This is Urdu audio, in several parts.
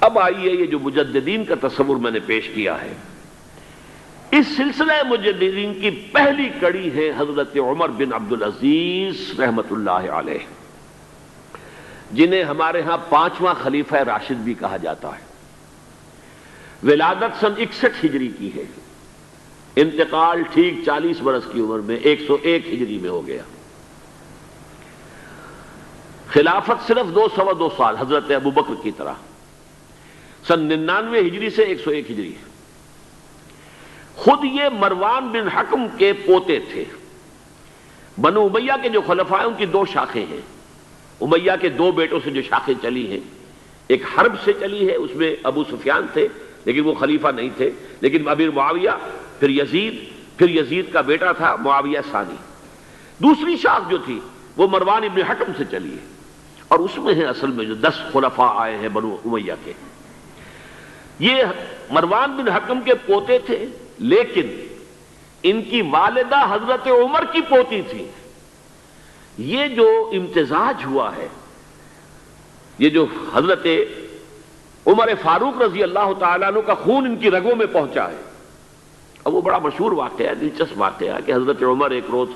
اب آئیے یہ جو مجددین کا تصور میں نے پیش کیا ہے، اس سلسلہ مجددین کی پہلی کڑی ہے حضرت عمر بن عبدالعزیز رحمت اللہ علیہ، جنہیں ہمارے ہاں 5واں خلیفہ راشد بھی کہا جاتا ہے۔ ولادت سن 61 ہجری کی ہے، انتقال ٹھیک 40 برس کی عمر میں 101 ہجری میں ہو گیا۔ خلافت صرف 2 سال حضرت ابوبکر کی طرح، سن 99 ہجری سے 101 ہجری۔ خود یہ مروان بن حکم کے پوتے تھے۔ بنو امیہ کے جو خلفاء ہیں ان کی 2 شاخیں ہیں، امیہ کے 2 بیٹوں سے جو شاخیں چلی ہیں، ایک حرب سے چلی ہے، اس میں ابو سفیان تھے لیکن وہ خلیفہ نہیں تھے، لیکن امیر معاویہ، پھر یزید کا بیٹا تھا معاویہ ثانی۔ دوسری شاخ جو تھی وہ مروان ابن حکم سے چلی ہے، اور اس میں ہے اصل میں جو 10 خلفاء آئے ہیں بنو امیہ کے۔ یہ مروان بن حکم کے پوتے تھے، لیکن ان کی والدہ حضرت عمر کی پوتی تھی۔ یہ جو امتزاج ہوا ہے، یہ جو حضرت عمر فاروق رضی اللہ تعالیٰ عنہ کا خون ان کی رگوں میں پہنچا ہے، اب وہ بڑا مشہور واقعہ ہے، دلچسپ واقعہ ہے کہ حضرت عمر ایک روز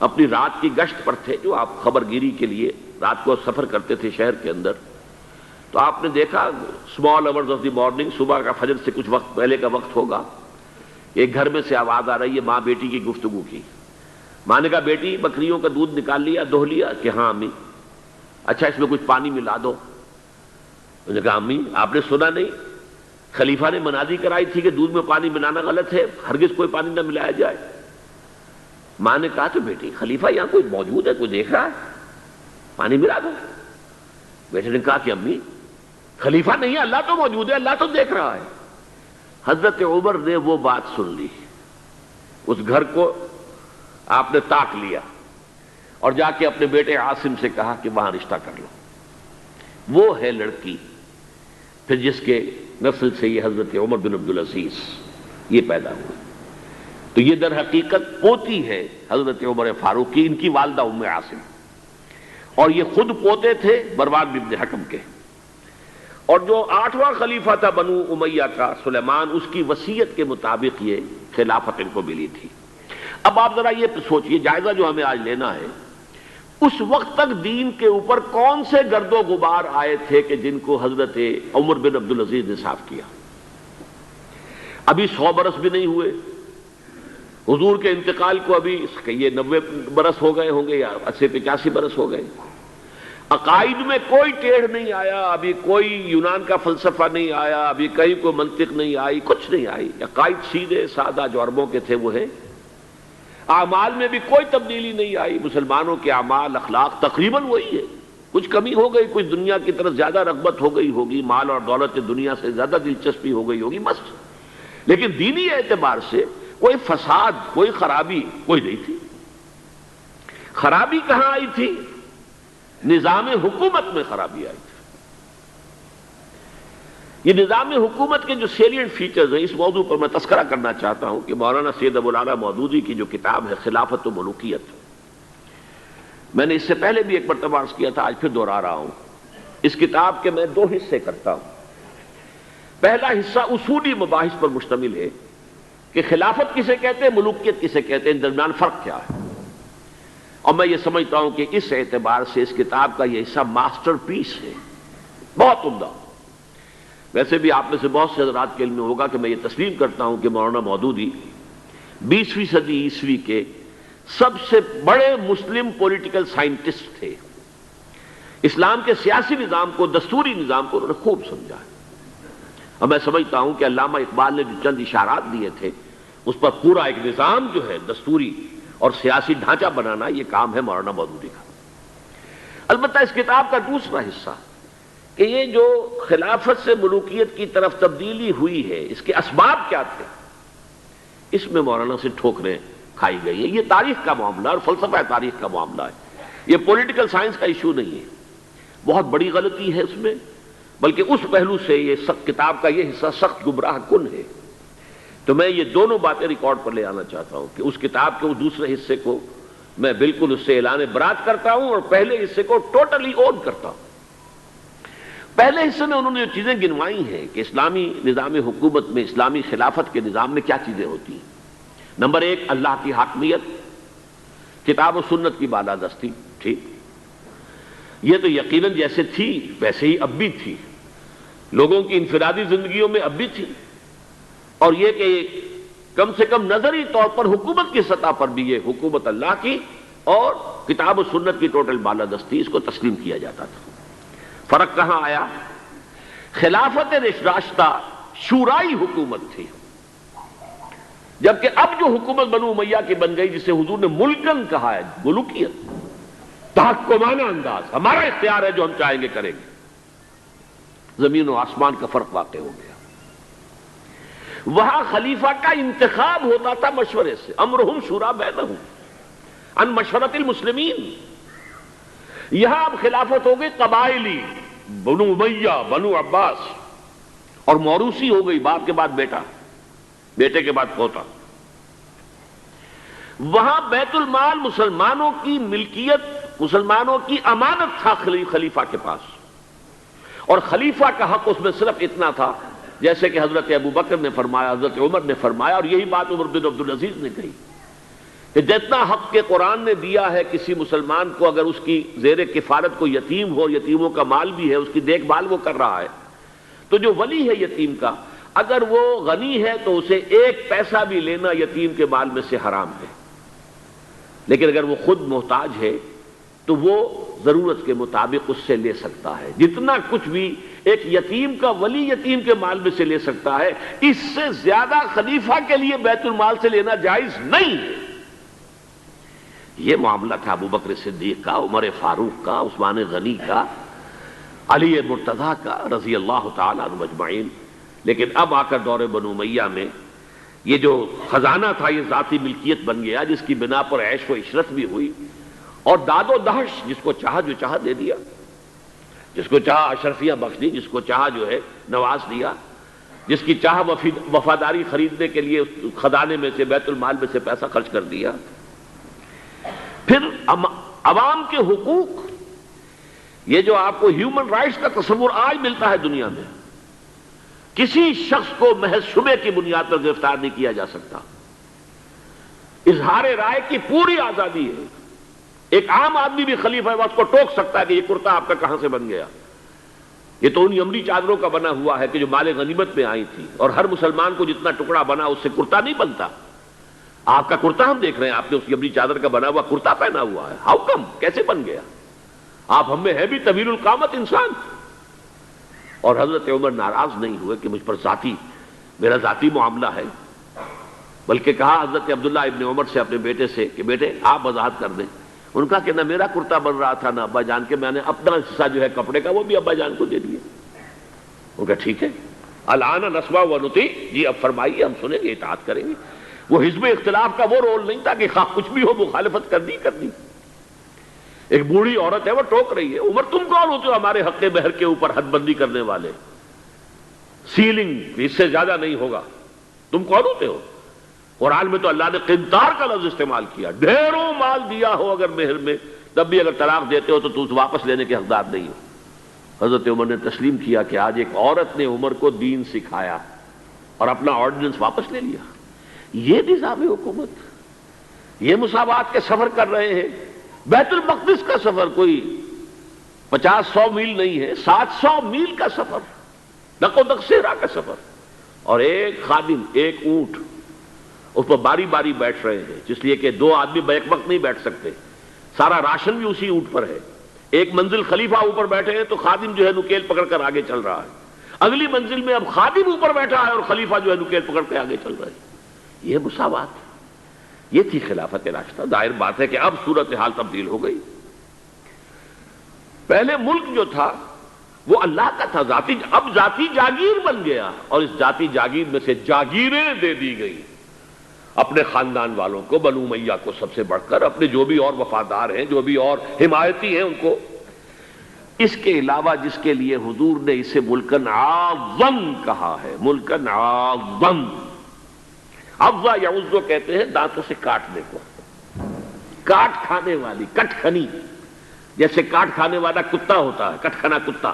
اپنی رات کی گشت پر تھے، جو آپ خبرگیری کے لیے رات کو سفر کرتے تھے شہر کے اندر، تو آپ نے دیکھا small hours of the morning, صبح کا فجر سے کچھ وقت پہلے کا وقت ہوگا، ایک گھر میں سے آواز آ رہی ہے ماں بیٹی کی گفتگو کی۔ ماں نے کہا بیٹی بکریوں کا دودھ نکال لیا، دو لیا؟ کہ ہاں امی۔ اچھا اس میں کچھ پانی ملا دو۔ انہوں نے کہا امی آپ نے سنا نہیں، خلیفہ نے منادی کرائی تھی کہ دودھ میں پانی ملانا غلط ہے، ہرگز کوئی پانی نہ ملایا جائے۔ ماں نے کہا تو بیٹی خلیفہ یہاں کوئی موجود ہے، کوئی دیکھ رہا ہے، پانی ملا دو۔ بیٹے نے کہا کہ امی خلیفہ نہیں ہے، اللہ تو موجود ہے، اللہ تو دیکھ رہا ہے۔ حضرت عمر نے وہ بات سن لی، اس گھر کو آپ نے تاک لیا اور جا کے اپنے بیٹے عاصم سے کہا کہ وہاں رشتہ کر لو۔ وہ ہے لڑکی پھر جس کے نسل سے یہ حضرت عمر بن عبدالعزیز یہ پیدا ہوئے۔ تو یہ در حقیقت پوتی ہے حضرت عمر فاروق کی، ان کی والدہ ام عاصم، اور یہ خود پوتے تھے مروان بن حکم کے۔ اور جو 8واں خلیفہ تھا بنو امیہ کا سلیمان، اس کی وصیت کے مطابق یہ خلافت ان کو ملی تھی۔ اب آپ ذرا یہ سوچئے، جائزہ جو ہمیں آج لینا ہے، اس وقت تک دین کے اوپر کون سے گرد و غبار آئے تھے کہ جن کو حضرت عمر بن عبدالعزیز نے صاف کیا؟ ابھی 100 برس بھی نہیں ہوئے حضور کے انتقال کو، ابھی یہ 90 برس ہو گئے ہوں گے یا 80-85 برس ہو گئے۔ عقائد میں کوئی ٹیڑھ نہیں آیا، ابھی کوئی یونان کا فلسفہ نہیں آیا، ابھی کہیں کوئی منطق نہیں آئی، کچھ نہیں آئی۔ عقائد سیدھے سادہ جو عربوں کے تھے وہ ہے۔ اعمال میں بھی کوئی تبدیلی نہیں آئی، مسلمانوں کے اعمال اخلاق تقریباً وہی ہے، کچھ کمی ہو گئی، کچھ دنیا کی طرف زیادہ رغبت ہو گئی ہوگی، مال اور دولت دنیا سے زیادہ دلچسپی ہو گئی ہوگی بس، لیکن دینی اعتبار سے کوئی فساد، کوئی خرابی کوئی نہیں تھی۔ خرابی کہاں آئی تھی؟ نظام حکومت میں خرابی آئی تھی۔ یہ نظام حکومت کے جو سیلینٹ فیچرز ہیں، اس موضوع پر میں تذکرہ کرنا چاہتا ہوں کہ مولانا سید ابو العلا مودودی کی جو کتاب ہے خلافت و ملوکیت، میں نے اس سے پہلے بھی ایک مرتبہ عرض کیا تھا، آج پھر دوہرا رہا ہوں۔ اس کتاب کے میں 2 حصے کرتا ہوں۔ پہلا حصہ اصولی مباحث پر مشتمل ہے کہ خلافت کسے کہتے ہیں، ملوکیت کسے کہتے ہیں، درمیان فرق کیا ہے۔ اور میں یہ سمجھتا ہوں کہ اس اعتبار سے اس کتاب کا یہ حصہ ماسٹر پیس ہے، بہت عمدہ۔ ویسے بھی آپ میں سے بہت سے حضرات کے علم میں ہوگا کہ میں یہ تسلیم کرتا ہوں کہ مولانا مودودی 20ویں صدی عیسوی کے سب سے بڑے مسلم پولیٹیکل سائنٹسٹ تھے۔ اسلام کے سیاسی نظام کو، دستوری نظام کو انہوں نے خوب سمجھا ہے، اور میں سمجھتا ہوں کہ علامہ اقبال نے جو چند اشارات دیے تھے اس پر پورا ایک نظام جو ہے دستوری اور سیاسی ڈھانچہ بنانا، یہ کام ہے مولانا مودودی کا۔ البتہ اس کتاب کا دوسرا حصہ کہ یہ جو خلافت سے ملوکیت کی طرف تبدیلی ہوئی ہے، اس کے اسباب کیا تھے، اس میں مولانا سے ٹھوکریں کھائی گئی ہیں۔ یہ تاریخ کا معاملہ اور فلسفہ تاریخ کا معاملہ ہے، یہ پولیٹیکل سائنس کا ایشو نہیں ہے۔ بہت بڑی غلطی ہے اس میں، بلکہ اس پہلو سے یہ کتاب کا یہ حصہ سخت گمراہ کن ہے۔ تو میں یہ دونوں باتیں ریکارڈ پر لے آنا چاہتا ہوں کہ اس کتاب کے اس دوسرے حصے کو میں بالکل اس سے اعلان برات کرتا ہوں اور پہلے حصے کو ٹوٹلی اون کرتا ہوں۔ پہلے حصے میں انہوں نے جو چیزیں گنوائی ہیں کہ اسلامی نظام حکومت میں، اسلامی خلافت کے نظام میں کیا چیزیں ہوتی ہیں۔ نمبر ایک، اللہ کی حاکمیت، کتاب و سنت کی بالادستی، ٹھیک، یہ تو یقیناً جیسے تھی ویسے ہی اب بھی تھی، لوگوں کی انفرادی زندگیوں میں اب بھی تھی، اور یہ کہ کم سے کم نظری طور پر حکومت کی سطح پر بھی یہ حکومت اللہ کی اور کتاب و سنت کی ٹوٹل بالادستی، اس کو تسلیم کیا جاتا تھا۔ فرق کہاں آیا؟ خلافت راستہ شورائی حکومت تھی، جبکہ اب جو حکومت بنو امیہ کی بن گئی، جسے حضور نے ملکن کہا ہے، ملوکیت، تحکمانہ انداز، ہمارا اختیار ہے، جو ہم چاہیں گے کریں گے، زمین و آسمان کا فرق واقع ہو گیا۔ وہاں خلیفہ کا انتخاب ہوتا تھا مشورے سے، امرہم شورا بینہم ان مشورت المسلمین۔ یہاں اب خلافت ہو گئی قبائلی، بنو امیہ، بنو عباس، اور موروثی ہو گئی، باپ کے بعد بیٹا، بیٹے کے بعد پوتا۔ وہاں بیت المال مسلمانوں کی ملکیت، مسلمانوں کی امانت تھا خلیفہ کے پاس، اور خلیفہ کا حق اس میں صرف اتنا تھا جیسے کہ حضرت ابو بکر نے فرمایا، حضرت عمر نے فرمایا، اور یہی بات عمر بن عبدالعزیز نے کہی کہ جتنا حق کے قرآن نے دیا ہے کسی مسلمان کو، اگر اس کی زیر کفالت کو یتیم ہو، یتیموں کا مال بھی ہے، اس کی دیکھ بھال وہ کر رہا ہے، تو جو ولی ہے یتیم کا، اگر وہ غنی ہے تو اسے ایک پیسہ بھی لینا یتیم کے مال میں سے حرام ہے، لیکن اگر وہ خود محتاج ہے تو وہ ضرورت کے مطابق اس سے لے سکتا ہے، جتنا کچھ بھی ایک یتیم کا ولی یتیم کے مال میں سے لے سکتا ہے، اس سے زیادہ خلیفہ کے لیے بیت المال سے لینا جائز نہیں ہے۔ یہ معاملہ تھا ابو بکر صدیق کا، عمر فاروق کا، عثمان غنی کا، علی مرتضیٰ کا، رضی اللہ تعالیٰ عنہ اجمعین۔ لیکن اب آ کر دور بنو امیہ میں یہ جو خزانہ تھا یہ ذاتی ملکیت بن گیا، جس کی بنا پر عیش و عشرت بھی ہوئی، اور داد و دہش، جس کو چاہا جو چاہا دے دیا، جس کو چاہا اشرفیاں بخش دی، جس کو چاہا جو ہے نواز دیا، جس کی چاہا وفاداری خریدنے کے لیے خزانے میں سے، بیت المال میں سے پیسہ خرچ کر دیا۔ پھر عوام کے حقوق، یہ جو آپ کو ہیومن رائٹس کا تصور آج ملتا ہے دنیا میں، کسی شخص کو محض شبے کی بنیاد پر گرفتار نہیں کیا جا سکتا، اظہار رائے کی پوری آزادی ہے، ایک عام آدمی بھی خلیفہ ہے، اس کو ٹوک سکتا ہے کہ یہ کرتا آپ کا کہاں سے بن گیا، یہ تو ان یمنی چادروں کا بنا ہوا ہے کہ جو مال غنیمت میں آئی تھی، اور ہر مسلمان کو جتنا ٹکڑا بنا اس سے کرتا نہیں بنتا۔ آپ کا کرتا ہم دیکھ رہے ہیں، آپ نے اس یمنی چادر کا بنا ہوا کرتا پہنا ہوا ہے، ہاؤ کم، کیسے بن گیا؟ آپ ہم میں ہے بھی طویل القامت انسان۔ اور حضرت عمر ناراض نہیں ہوئے کہ مجھ پر میرا ذاتی معاملہ ہے، بلکہ کہا حضرت عبداللہ ابن عمر سے، اپنے بیٹے سے، کہ بیٹے آپ وضاحت کر دیں۔ ان کا کہ نہ میرا کرتا بن رہا تھا نہ ابا جان کے، میں نے اپنا حصہ جو ہے کپڑے کا وہ بھی ابا جان کو دے دیا۔ ان کا ٹھیک ہے، الآن نسمع و نطیع، جی اب فرمائیے، ہم سنیں گے، اطاعت کریں گے۔ وہ حزب اختلاف کا وہ رول نہیں تھا کہ خواہ کچھ بھی ہو مخالفت کرنی۔ ایک بوڑھی عورت ہے، وہ ٹوک رہی ہے، عمر تم کون ہوتے ہو ہمارے حق مہر کے اوپر حد بندی کرنے والے؟ سیلنگ اس سے زیادہ نہیں ہوگا، تم کون ہوتے ہو؟ قرآن میں تو اللہ نے قنطار کا لفظ استعمال کیا، ڈھیروں مال دیا ہو اگر مہر میں، تب بھی اگر طلاق دیتے ہو تو تم واپس لینے کے حقدار نہیں ہو۔ حضرت عمر نے تسلیم کیا کہ آج ایک عورت نے عمر کو دین سکھایا اور اپنا آرڈیننس واپس لے لیا۔ یہ نظام حکومت، یہ مساوات کے سفر کر رہے ہیں۔ بیت المقدس کا سفر کوئی 50-100 میل نہیں ہے، 700 میل کا سفر، نقو صحرا کا سفر، اور ایک خادم، ایک اونٹ، اس پر باری باری بیٹھ رہے ہیں، جس لیے کہ 2 آدمی بیک وقت نہیں بیٹھ سکتے، سارا راشن بھی اسی اونٹ پر ہے۔ ایک منزل خلیفہ اوپر بیٹھے ہیں تو خادم جو ہے نکیل پکڑ کر آگے چل رہا ہے، اگلی منزل میں اب خادم اوپر بیٹھا ہے اور خلیفہ جو ہے نکیل پکڑ کے آگے چل رہا ہے۔ یہ مساوات، یہ تھی خلافت راشدہ۔ ظاہر بات ہے کہ اب صورتحال تبدیل ہو گئی۔ پہلے ملک جو تھا وہ اللہ کا تھا، اب ذاتی جاگیر بن گیا، اور اس ذاتی جاگیر میں سے جاگیریں دے دی گئی اپنے خاندان والوں کو، بنو امیہ کو سب سے بڑھ کر، اپنے جو بھی اور وفادار ہیں، جو بھی اور حمایتی ہیں ان کو۔ اس کے علاوہ جس کے لیے حضور نے اسے ملکن اعظم کہا ہے، ملکن اعظم، عضا یعض کہتے ہیں دانتوں سے کاٹنے کو، کاٹ کھانے والی، کٹ کھنی، جیسے کاٹ کھانے والا کتا ہوتا ہے، کٹ کھنا کتا،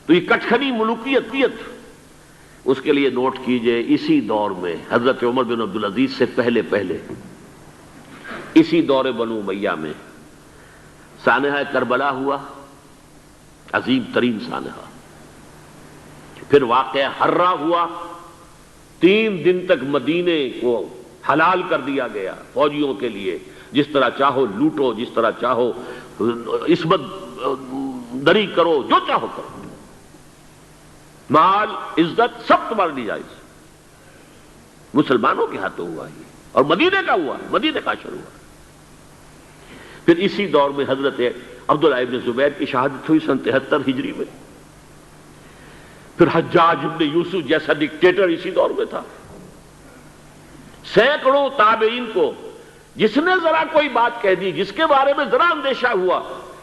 تو یہ کٹخنی ملوکیت اس کے لیے نوٹ کیجئے اسی دور میں حضرت عمر بن عبدالعزیز سے پہلے اسی دور بنو امیہ میں سانحہ کربلا ہوا، عظیم ترین سانحہ. پھر واقعہ حرہ ہوا، 3 دن تک مدینے کو حلال کر دیا گیا فوجیوں کے لیے، جس طرح چاہو لوٹو، جس طرح چاہو عصمت دری کرو، جو چاہو کرو، مال عزت سب تمہارے لیے جائز. مسلمانوں کے ہاتھوں ہوا یہ، اور مدینے کا ہوا، مدینے کا شروع ہوا. پھر اسی دور میں حضرت عبداللہ ابن زبیر کی شہادت ہوئی سن 73 ہجری میں. پھر حجاج ابن یوسف جیسا ڈکٹیٹر اسی دور میں تھا. سینکڑوں تابعین کو جس نے ذرا کوئی بات کہہ دی، جس کے بارے میں ذرا اندیشہ ہوا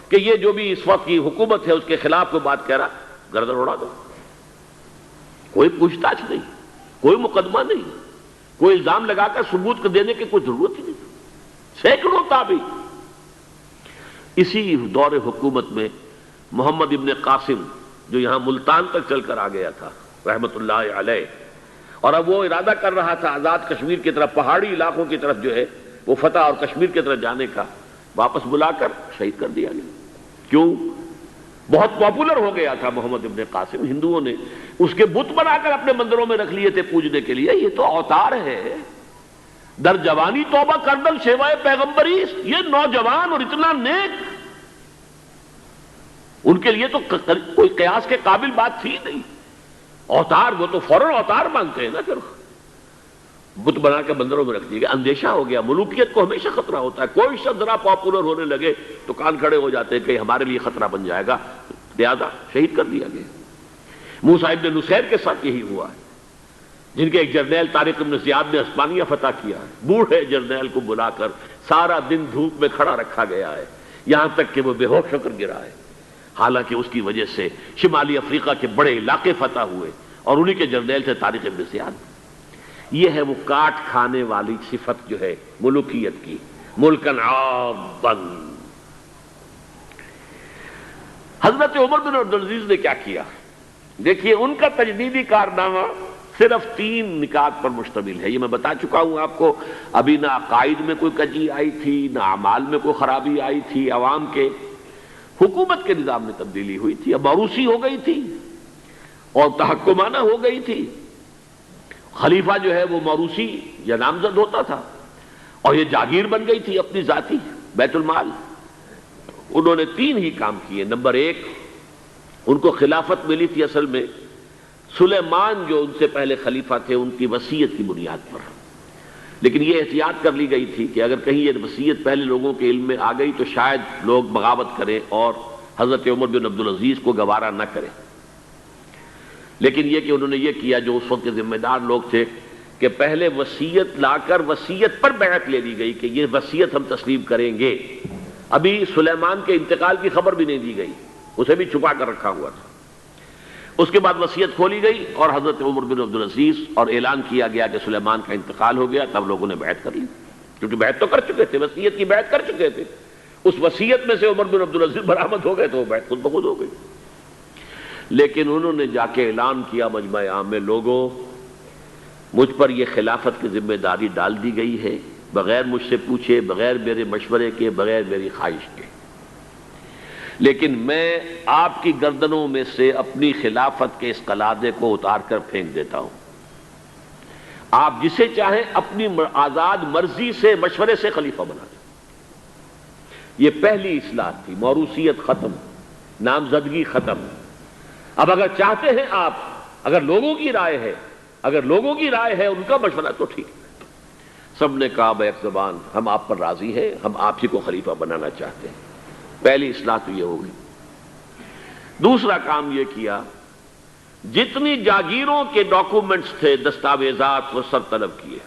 کہ یہ جو بھی اس وقت کی حکومت ہے اس کے خلاف کوئی بات کہہ رہا، گردن اڑا دو. کوئی پوچھ تاچھ نہیں، کوئی مقدمہ نہیں، کوئی الزام لگا کر ثبوت کو دینے کی کوئی ضرورت ہی نہیں. سینکڑوں تابعی. اسی دور حکومت میں محمد ابن قاسم جو یہاں ملتان تک چل کر آ گیا تھا رحمت اللہ علیہ، اور اب وہ ارادہ کر رہا تھا آزاد کشمیر کی طرف، پہاڑی علاقوں کی طرف جو ہے وہ فتح اور کشمیر کی طرف جانے کا، واپس بلا کر شہید کر دیا گیا. کیوں؟ بہت پاپولر ہو گیا تھا محمد ابن قاسم. ہندوؤں نے اس کے بت بنا کر اپنے مندروں میں رکھ لیے تھے پوجنے کے لیے. یہ تو اوتار ہے. در جوانی توبہ کردن سیوائے پیغمبری، یہ نوجوان اور اتنا نیک، ان کے لیے تو کوئی قیاس کے قابل بات تھی نہیں. اوتار، وہ تو فوراً اوتار مانگتے ہیں نا. پھر بت بنا کے مندروں میں رکھ دیے گئے. اندیشہ ہو گیا. ملوکیت کو ہمیشہ خطرہ ہوتا ہے. کوئی شخص ذرا پاپولر ہونے لگے تو کان کھڑے ہو جاتے ہیں کہ ہمارے لیے خطرہ بن جائے گا، لہذا شہید کر دیا گیا. موسیٰ ابن نصیر کے ساتھ یہی ہوا ہے، جن کے ایک جرنیل طارق ابن زیاد نے اسپانیہ فتح کیا ہے. بوڑھے جرنیل کو بلا کر سارا دن دھوپ میں کھڑا رکھا گیا ہے، یہاں تک کہ وہ بے ہوش ہو کر گرا ہے. حالانکہ اس کی وجہ سے شمالی افریقہ کے بڑے علاقے فتح ہوئے، اور انہی کے جرنیل تھے طارق ابن زیاد. یہ ہے وہ کاٹ کھانے والی صفت جو ہے ملوکیت کی. ملکن عاضن. حضرت عمر بن عبدالعزیز نے کیا کیا؟ دیکھیے، ان کا تجدیدی کارنامہ صرف 3 نکات پر مشتمل ہے. یہ میں بتا چکا ہوں آپ کو. ابھی نہ عقائد میں کوئی کجی آئی تھی، نہ اعمال میں کوئی خرابی آئی تھی. عوام کے حکومت کے نظام میں تبدیلی ہوئی تھی. اب موروثی ہو گئی تھی اور تحکمانہ ہو گئی تھی. خلیفہ جو ہے وہ موروثی یا نامزد ہوتا تھا، اور یہ جاگیر بن گئی تھی اپنی ذاتی بیت المال. انہوں نے 3 ہی کام کیے. نمبر 1، ان کو خلافت ملی تھی اصل میں سلیمان جو ان سے پہلے خلیفہ تھے ان کی وصیت کی بنیاد پر. لیکن یہ احتیاط کر لی گئی تھی کہ اگر کہیں یہ وصیت پہلے لوگوں کے علم میں آ گئی تو شاید لوگ بغاوت کریں اور حضرت عمر بن عبدالعزیز کو گوارا نہ کریں. لیکن یہ کہ انہوں نے یہ کیا جو اس وقت کے ذمہ دار لوگ تھے کہ پہلے وصیت لا کر وصیت پر بیعت لے لی گئی کہ یہ وصیت ہم تسلیم کریں گے. ابھی سلیمان کے انتقال کی خبر بھی نہیں دی گئی، اسے بھی چھپا کر رکھا ہوا تھا. اس کے بعد وصیت کھولی گئی اور حضرت عمر بن عبدالعزیز، اور اعلان کیا گیا کہ سلیمان کا انتقال ہو گیا. تب لوگوں نے بیعت کر لی، کیونکہ بیعت تو کر چکے تھے، وصیت کی بیعت کر چکے تھے. اس وصیت میں سے عمر بن عبدالعزیز برآمد ہو گئے تو وہ بیعت خود بخود ہو گئی. لیکن انہوں نے جا کے اعلان کیا مجمع عام میں، لوگوں مجھ پر یہ خلافت کی ذمہ داری ڈال دی گئی ہے، بغیر مجھ سے پوچھے، بغیر میرے مشورے کے، بغیر میری خواہش کے. لیکن میں آپ کی گردنوں میں سے اپنی خلافت کے اس قلادے کو اتار کر پھینک دیتا ہوں. آپ جسے چاہیں اپنی آزاد مرضی سے مشورے سے خلیفہ بنا دیں. یہ پہلی اصلاح تھی. موروثیت ختم، نامزدگی ختم. اب اگر چاہتے ہیں آپ، اگر لوگوں کی رائے ہے ان کا مشورہ تو ٹھیک ہے. سب نے کہا بیک زبان ہم آپ پر راضی ہیں، ہم آپ ہی کو خلیفہ بنانا چاہتے ہیں. پہلی اصلاح تو یہ ہو گئی. دوسرا کام یہ کیا، جتنی جاگیروں کے ڈاکومنٹس تھے، دستاویزات، وہ سب طلب کیے.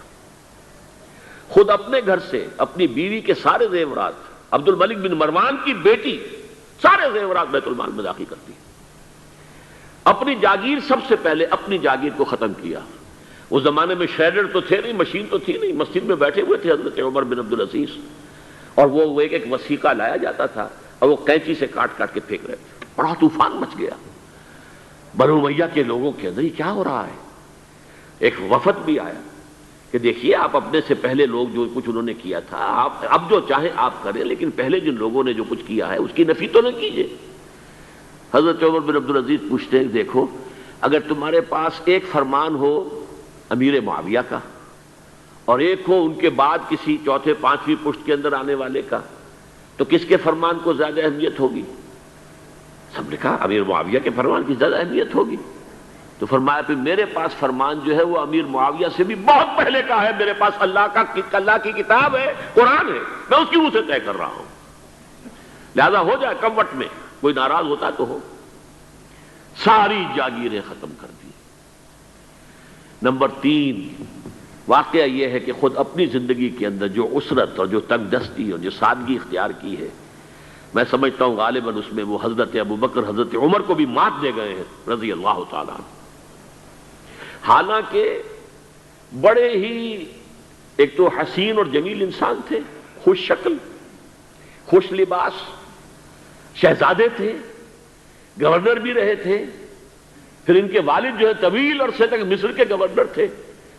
خود اپنے گھر سے اپنی بیوی کے سارے زیورات، عبد الملک بن مروان کی بیٹی سارے زیورات بیت المال میں داخل کرتی. اپنی جاگیر سب سے پہلے اپنی جاگیر کو ختم کیا. اس زمانے میں شیڈر تو تھے نہیں، مشین تو تھی نہیں. مسجد میں بیٹھے ہوئے تھے حضرت عمر بن عبدالعزیز، اور وہ ایک وثیقہ لایا جاتا تھا اور وہ قینچی سے کاٹ کاٹ کے پھینک رہے تھے. بڑا طوفان مچ گیا. بنو امیہ کے لوگوں کے اندر یہ کیا ہو رہا ہے؟ ایک وفد بھی آیا کہ دیکھیے آپ اپنے سے پہلے لوگ جو کچھ انہوں نے کیا تھا آپ اب جو چاہیں آپ کریں، لیکن پہلے جن لوگوں نے جو کچھ کیا ہے اس کی نفی تو نہ کیجیے۔ حضرت عمر بن عبدالعزیز پوچھتے ہیں دیکھو اگر تمہارے پاس ایک فرمان ہو امیر معاویہ کا اور ایک ہو ان کے بعد کسی چوتھے پانچویں پشت کے اندر آنے والے کا، تو کس کے فرمان کو زیادہ اہمیت ہوگی؟ سب نے کہا امیر معاویہ کے فرمان کی زیادہ اہمیت ہوگی۔ تو فرمایا پھر میرے پاس فرمان جو ہے وہ امیر معاویہ سے بھی بہت پہلے کا ہے، میرے پاس اللہ کی کتاب ہے، قرآن ہے، میں اس کی روح سے طے کر رہا ہوں، لہذا ہو جائے کم وقت میں، کوئی ناراض ہوتا تو ہو۔ ساری جاگیریں ختم کر دی۔ نمبر 3 واقعہ یہ ہے کہ خود اپنی زندگی کے اندر جو عسرت اور جو تنگ دستی اور جو سادگی اختیار کی ہے، میں سمجھتا ہوں غالباً اس میں وہ حضرت ابوبکر حضرت عمر کو بھی مات دے گئے ہیں رضی اللہ تعالیٰ عنہ۔ حالانکہ بڑے ہی ایک تو حسین اور جمیل انسان تھے، خوش شکل، خوش لباس، شہزادے تھے، گورنر بھی رہے تھے، پھر ان کے والد جو ہے طویل عرصے تک مصر کے گورنر تھے،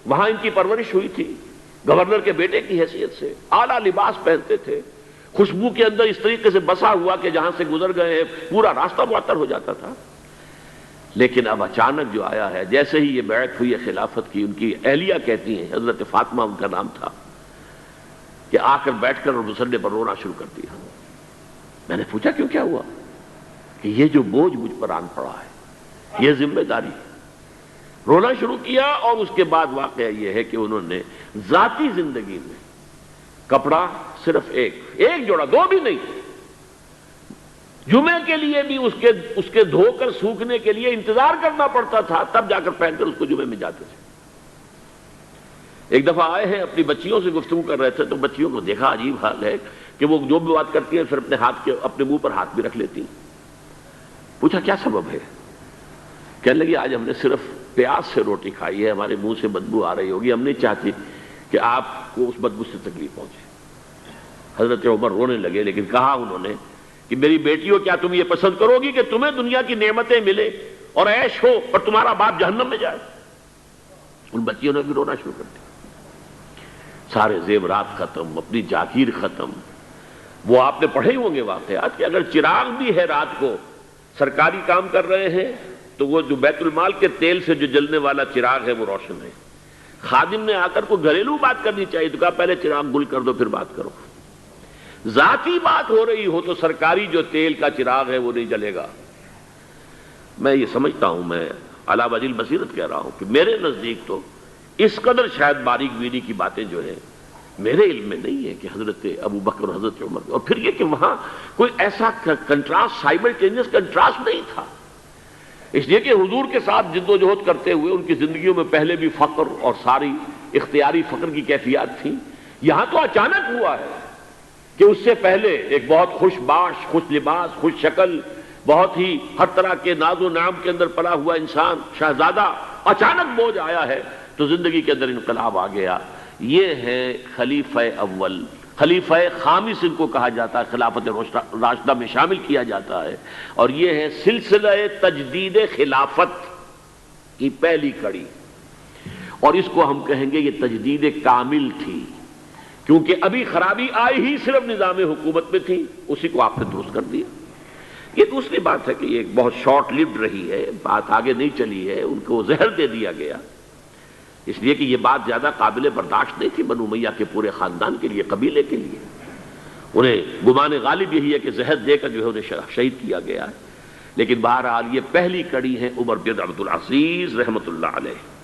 وہاں ان کی پرورش ہوئی تھی گورنر کے بیٹے کی حیثیت سے، اعلیٰ لباس پہنتے تھے، خوشبو کے اندر اس طریقے سے بسا ہوا کہ جہاں سے گزر گئے ہیں پورا راستہ معطر ہو جاتا تھا۔ لیکن اب اچانک جو آیا ہے، جیسے ہی یہ بیعت ہوئی ہے خلافت کی، ان کی اہلیہ کہتی ہیں، حضرت فاطمہ ان کا نام تھا، کہ آ کر بیٹھ کر اور مصلے پر رونا شروع کر دیا۔ میں نے پوچھا کیوں، کیا ہوا؟ کہ یہ جو بوجھ مجھ پر آن پڑا ہے، یہ ذمہ داری، رونا شروع کیا۔ اور اس کے بعد واقعہ یہ ہے کہ انہوں نے ذاتی زندگی میں کپڑا صرف ایک جوڑا، 2 بھی نہیں، جمعے کے لیے بھی اس کے دھو کر سوکھنے کے لیے انتظار کرنا پڑتا تھا، تب جا کر پہن کر اس کو جمعے میں جاتے تھے۔ ایک دفعہ آئے ہیں اپنی بچیوں سے گفتگو کر رہے تھے، تو بچیوں کو دیکھا عجیب حال ہے کہ وہ جو بھی بات کرتی ہیں پھر اپنے منہ پر ہاتھ بھی رکھ لیتی ہیں۔ پوچھا کیا سبب ہے؟ کہنے لگی آج ہم نے صرف پیاز سے روٹی کھائی ہے، ہمارے منہ سے بدبو آ رہی ہوگی، ہم نہیں چاہتی کہ آپ کو اس بدبو سے تکلیف پہنچے۔ حضرت عمر رونے لگے، لیکن کہا انہوں نے کہ میری بیٹیوں کیا تم یہ پسند کرو گی کہ تمہیں دنیا کی نعمتیں ملے اور عیش ہو اور تمہارا باپ جہنم میں جائے؟ ان بچیوں نے بھی رونا شروع کر دیا۔ سارے زیورات ختم، اپنی جاگیر ختم۔ وہ آپ نے پڑھے ہی ہوں گے واقعات کہ اگر چراغ بھی ہے رات کو، سرکاری کام کر رہے ہیں تو وہ جو بیت المال کے تیل سے جو جلنے والا چراغ ہے وہ روشن ہے۔ خادم نے آ کر کوئی گھریلو بات کرنی چاہیے تو کہا پہلے چراغ گل کر دو پھر بات کرو۔ ذاتی بات ہو رہی ہو تو سرکاری جو تیل کا چراغ ہے وہ نہیں جلے گا۔ میں یہ سمجھتا ہوں، میں علی وجہ البصیرت کہہ رہا ہوں کہ میرے نزدیک تو اس قدر شاید باریک بینی کی باتیں جو ہیں میرے علم میں نہیں ہے کہ حضرت ابوبکر اور حضرت عمر، اور پھر یہ کہ وہاں کوئی ایسا کنٹراسٹ، سائملٹینیس کنٹراسٹ نہیں تھا، اس لیے کہ حضور کے ساتھ جد و جہد کرتے ہوئے ان کی زندگیوں میں پہلے بھی فقر اور ساری اختیاری فقر کی کیفیات تھی۔ یہاں تو اچانک ہوا ہے کہ اس سے پہلے ایک بہت خوش باش، خوش لباس، خوش شکل، بہت ہی ہر طرح کے ناز و نعم کے اندر پلا ہوا انسان، شہزادہ، اچانک بوجھ آیا ہے تو زندگی کے اندر انقلاب آ گیا۔ یہ ہے خلیفہ اول، خلیفہ خامس ان کو کہا جاتا ہے، خلافت راشدہ میں شامل کیا جاتا ہے، اور یہ ہے سلسلہ تجدید خلافت کی پہلی کڑی، اور اس کو ہم کہیں گے یہ تجدید کامل تھی، کیونکہ ابھی خرابی آئی ہی صرف نظام حکومت میں تھی، اسی کو آپ نے درست کر دیا۔ یہ دوسری بات ہے کہ یہ بہت شارٹ لیوڈ رہی ہے، بات آگے نہیں چلی ہے، ان کو زہر دے دیا گیا، اس لیے کہ یہ بات زیادہ قابل برداشت نہیں تھی بنو امیہ کے پورے خاندان کے لیے، قبیلے کے لیے۔ انہیں گمان غالب یہی ہے کہ زہر دے کر جو ہے انہیں شہید کیا گیا ہے، لیکن بہرحال یہ پہلی کڑی ہے عمر بن عبد العزیز رحمۃ اللہ علیہ۔